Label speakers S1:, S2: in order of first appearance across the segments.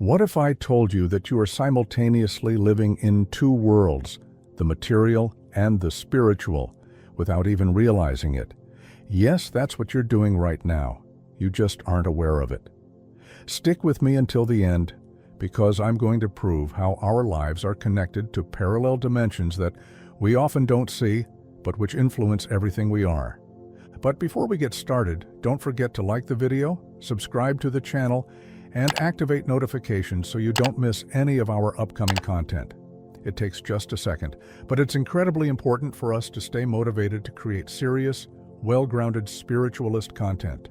S1: What if I told you that you are simultaneously living in two worlds, the material and the spiritual, without even realizing it? Yes, that's what you're doing right now. You just aren't aware of it. Stick with me until the end, because I'm going to prove how our lives are connected to parallel dimensions that we often don't see, but which influence everything we are. But before we get started, don't forget to like the video, subscribe to the channel, and activate notifications so you don't miss any of our upcoming content. It takes just a second, but it's incredibly important for us to stay motivated to create serious, well-grounded spiritualist content.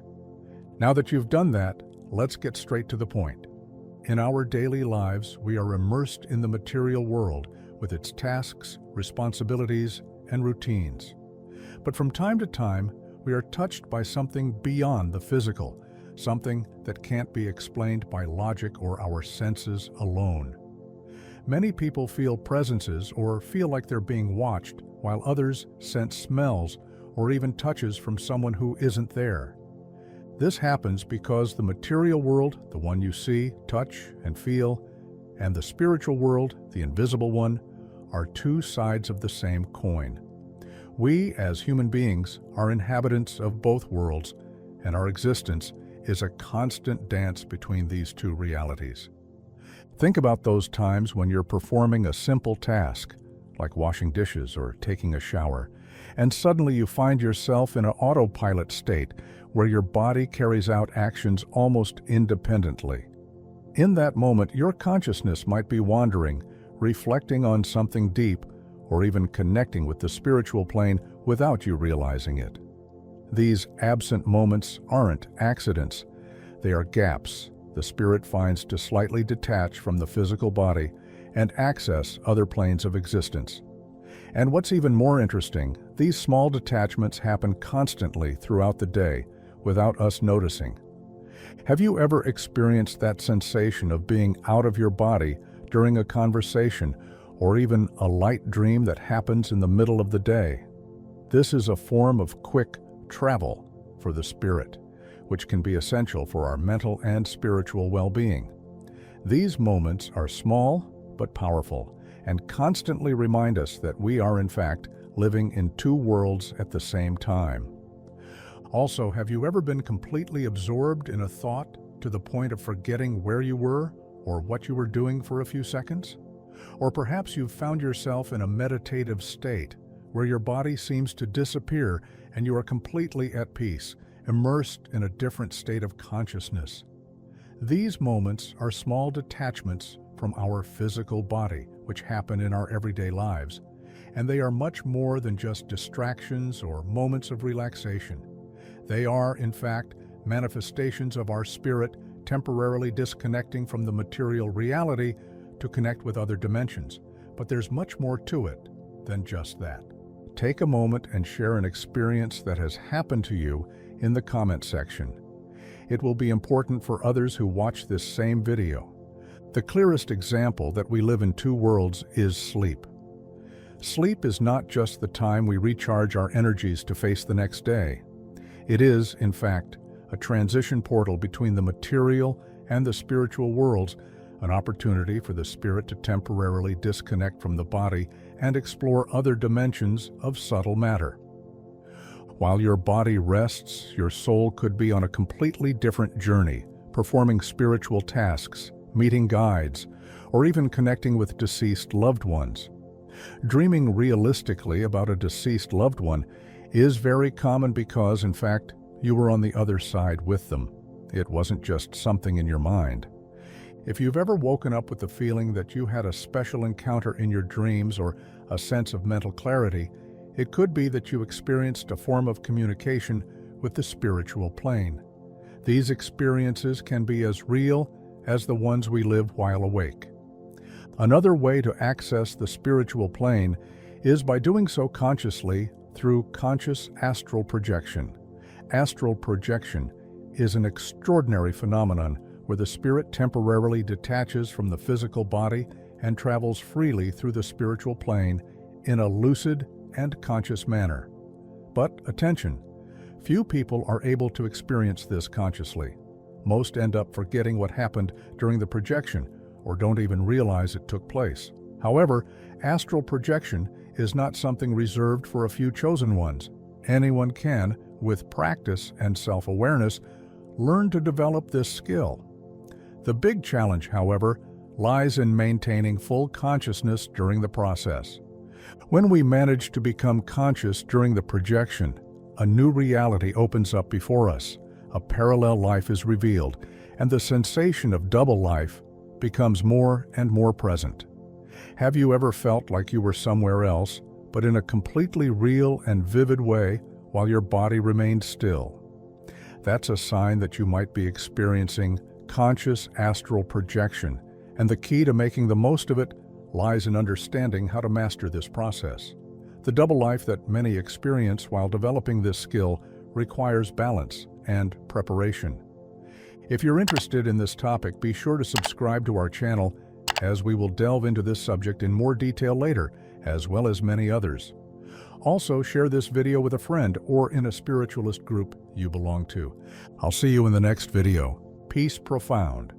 S1: Now that you've done that, let's get straight to the point. In our daily lives, we are immersed in the material world with its tasks, responsibilities, and routines. But from time to time, we are touched by something beyond the physical, something that can't be explained by logic or our senses alone. Many people feel presences or feel like they're being watched, while others sense smells or even touches from someone who isn't there. This happens because the material world, the one you see, touch, and feel, and the spiritual world, the invisible one, are two sides of the same coin. We, as human beings, are inhabitants of both worlds, and our existence is a constant dance between these two realities. Think about those times when you're performing a simple task, like washing dishes or taking a shower, and suddenly you find yourself in an autopilot state where your body carries out actions almost independently. In that moment, your consciousness might be wandering, reflecting on something deep, or even connecting with the spiritual plane without you realizing it. These absent moments aren't accidents. They are gaps the spirit finds to slightly detach from the physical body and access other planes of existence. And what's even more interesting, these small detachments happen constantly throughout the day without us noticing. Have you ever experienced that sensation of being out of your body during a conversation or even a light dream that happens in the middle of the day? This is a form of quick travel for the spirit, which can be essential for our mental and spiritual well-being. These moments are small but powerful and constantly remind us that we are in fact living in two worlds at the same time. Also, have you ever been completely absorbed in a thought to the point of forgetting where you were or what you were doing for a few seconds? Or perhaps you've found yourself in a meditative state where your body seems to disappear and you are completely at peace, immersed in a different state of consciousness. These moments are small detachments from our physical body, which happen in our everyday lives, and they are much more than just distractions or moments of relaxation. They are, in fact, manifestations of our spirit temporarily disconnecting from the material reality to connect with other dimensions. But there's much more to it than just that. Take a moment and share an experience that has happened to you in the comment section. It will be important for others who watch this same video. The clearest example that we live in two worlds is sleep. Sleep is not just the time we recharge our energies to face the next day. It is, in fact, a transition portal between the material and the spiritual worlds, an opportunity for the spirit to temporarily disconnect from the body and explore other dimensions of subtle matter. While your body rests, your soul could be on a completely different journey, performing spiritual tasks, meeting guides, or even connecting with deceased loved ones. Dreaming realistically about a deceased loved one is very common because, in fact, you were on the other side with them. It wasn't just something in your mind. If you've ever woken up with the feeling that you had a special encounter in your dreams or a sense of mental clarity, it could be that you experienced a form of communication with the spiritual plane. These experiences can be as real as the ones we live while awake. Another way to access the spiritual plane is by doing so consciously through conscious astral projection. Astral projection is an extraordinary phenomenon where the spirit temporarily detaches from the physical body and travels freely through the spiritual plane in a lucid and conscious manner. But attention, few people are able to experience this consciously. most end up forgetting what happened during the projection or don't even realize it took place. However, astral projection is not something reserved for a few chosen ones. Anyone can, with practice and self-awareness, learn to develop this skill. The big challenge, however, lies in maintaining full consciousness during the process. When we manage to become conscious during the projection, a new reality opens up before us, a parallel life is revealed, and the sensation of double life becomes more and more present. Have you ever felt like you were somewhere else, but in a completely real and vivid way while your body remained still? That's a sign that you might be experiencing conscious astral projection, and the key to making the most of it lies in understanding how to master this process. The double life that many experience while developing this skill requires balance and preparation. If you're interested in this topic, be sure to subscribe to our channel, as we will delve into this subject in more detail later, as well as many others. Also, share this video with a friend or in a spiritualist group you belong to. I'll see you in the next video. Peace profound.